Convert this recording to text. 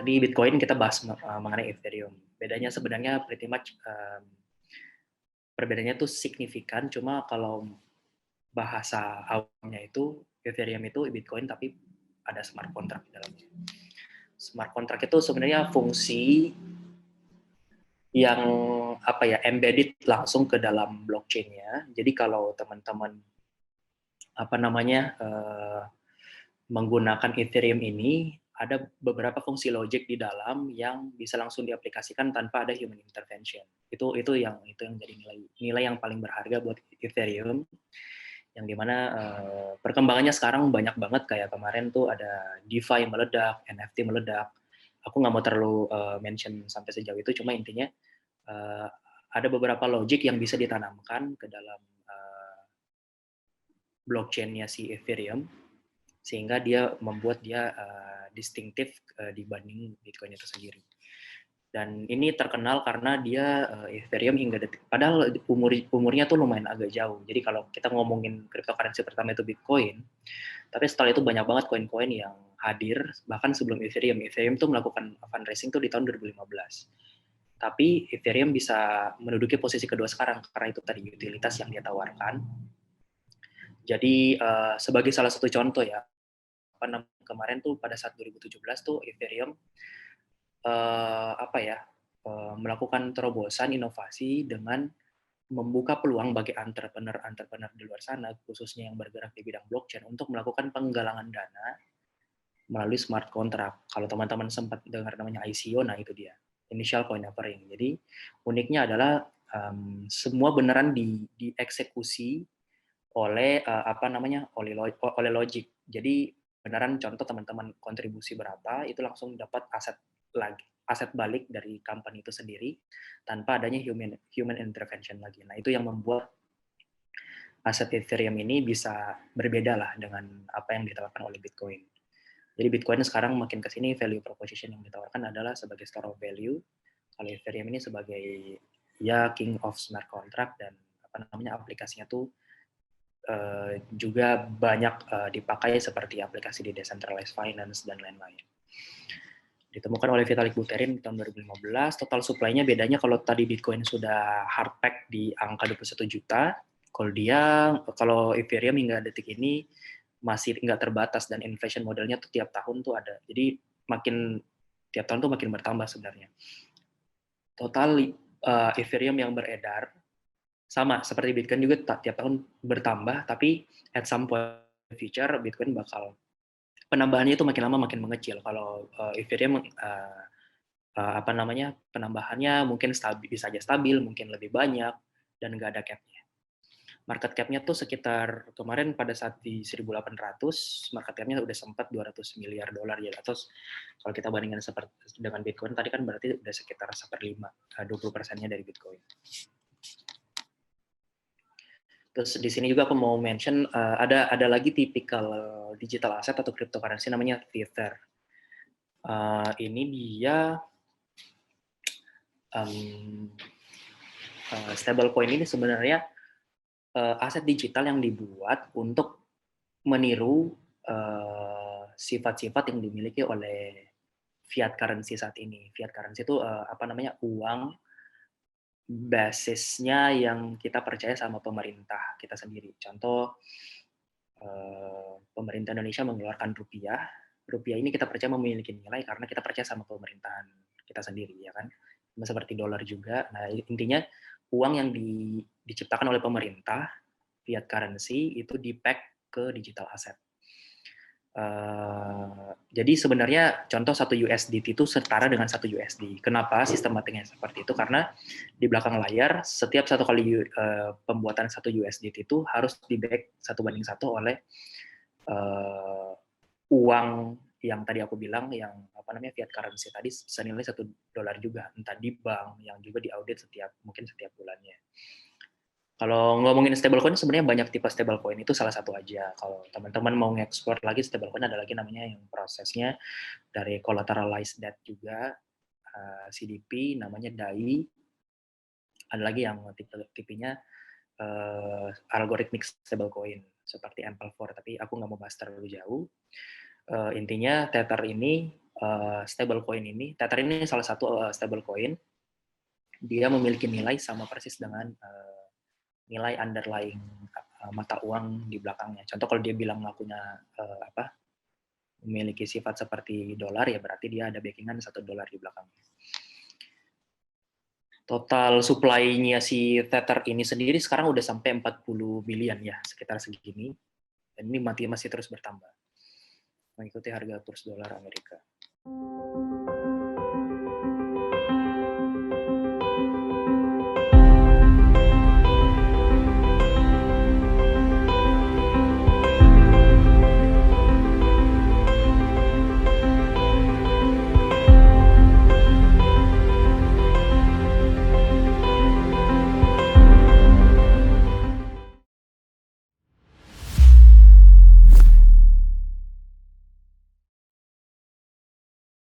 di Bitcoin kita bahas mengenai Ethereum. Bedanya sebenarnya pretty much perbedaannya tuh signifikan, cuma kalau bahasa awamnya itu Ethereum itu Bitcoin tapi ada smart contract di dalamnya. Smart contract itu sebenarnya fungsi yang embedded langsung ke dalam blockchain-nya. Jadi kalau teman-teman menggunakan Ethereum ini, ada beberapa fungsi logic di dalam yang bisa langsung diaplikasikan tanpa ada human intervention. Itu yang jadi nilai yang paling berharga buat Ethereum, yang dimana perkembangannya sekarang banyak banget. Kayak kemarin tuh ada DeFi meledak, NFT meledak. Aku nggak mau terlalu mention sampai sejauh itu, cuma intinya ada beberapa logic yang bisa ditanamkan ke dalam blockchain-nya si Ethereum, sehingga dia membuat dia distinktif dibanding Bitcoin itu sendiri. Dan ini terkenal karena dia Ethereum hingga detik, padahal umurnya tuh lumayan agak jauh. Jadi kalau kita ngomongin cryptocurrency pertama itu Bitcoin, tapi setelah itu banyak banget koin-koin yang hadir, bahkan sebelum Ethereum. Ethereum tuh melakukan fundraising tuh di tahun 2015. Tapi Ethereum bisa menduduki posisi kedua sekarang karena itu tadi utilitas yang dia tawarkan. Jadi sebagai salah satu contoh ya, kemarin tuh pada saat 2017 tuh Ethereum melakukan terobosan inovasi dengan membuka peluang bagi entrepreneur di luar sana, khususnya yang bergerak di bidang blockchain, untuk melakukan penggalangan dana melalui smart contract. Kalau teman-teman sempat dengar namanya ICO, nah itu dia, initial coin offering. Jadi uniknya adalah semua beneran dieksekusi oleh oleh logic. Jadi beneran contoh teman-teman kontribusi berapa, itu langsung dapat aset balik dari company itu sendiri tanpa adanya human intervention lagi. Nah, itu yang membuat aset Ethereum ini bisa berbeda lah dengan apa yang ditawarkan oleh Bitcoin. Jadi Bitcoin sekarang makin ke sini value proposition yang ditawarkan adalah sebagai store of value. Kalau Ethereum ini sebagai ya king of smart contract, dan aplikasinya tuh juga banyak dipakai seperti aplikasi di decentralized finance dan lain-lain. Ditemukan oleh Vitalik Buterin di tahun 2015. Total supply-nya bedanya, kalau tadi Bitcoin sudah hard pack di angka 21 juta, kalau Ethereum hingga detik ini masih nggak terbatas, dan inflation modelnya tuh tiap tahun tuh ada. Jadi tiap tahun tuh makin bertambah sebenarnya. Total Ethereum yang beredar sama seperti Bitcoin juga tiap tahun bertambah, tapi at some point future Bitcoin bakal penambahannya itu makin lama makin mengecil. Kalau Ethereum penambahannya mungkin bisa aja stabil, mungkin lebih banyak, dan nggak ada cap-nya. Market cap-nya tuh sekitar kemarin pada saat di 1.800, market cap-nya udah sempat 200 miliar dolar ya. Terus kalau kita bandingkan dengan Bitcoin tadi kan berarti udah sekitar 20%-nya dari Bitcoin. Terus di sini juga aku mau mention ada lagi tipikal digital asset atau cryptocurrency namanya Tether. Ini dia stablecoin ini sebenarnya aset digital yang dibuat untuk meniru sifat-sifat yang dimiliki oleh fiat currency saat ini. Fiat currency itu uang basisnya yang kita percaya sama pemerintah kita sendiri. Contoh, pemerintah Indonesia mengeluarkan rupiah. Rupiah ini kita percaya memiliki nilai karena kita percaya sama pemerintahan kita sendiri, ya kan? Seperti dolar juga. Nah, intinya uang yang diciptakan oleh pemerintah, fiat currency, itu di-pack ke digital asset. Jadi sebenarnya contoh 1 USDT itu setara dengan 1 USD. Kenapa sistematiknya seperti itu? Karena di belakang layar setiap satu kali pembuatan 1 USDT itu harus di-back 1:1 oleh uang yang tadi aku bilang, yang fiat currency tadi senilai $1 juga, entah di bank yang juga diaudit mungkin setiap bulannya. Kalau ngomongin stablecoin, sebenarnya banyak tipe stablecoin, itu salah satu aja. Kalau teman-teman mau nge-explore lagi stablecoin, ada lagi namanya yang prosesnya dari collateralized debt juga, CDP, namanya DAI. Ada lagi yang tipenya algorithmic stablecoin, seperti Amplify, tapi aku nggak mau bahas terlalu jauh. Intinya Tether ini stablecoin ini, Tether ini salah satu stablecoin, dia memiliki nilai sama persis dengan nilai underlying mata uang di belakangnya. Contoh kalau dia bilang ngakunya memiliki sifat seperti dolar, ya berarti dia ada backingan $1 di belakangnya. Total supply-nya si Tether ini sendiri sekarang udah sampai 40 billion ya, sekitar segini. Dan ini masih terus bertambah, mengikuti harga kurs dolar Amerika.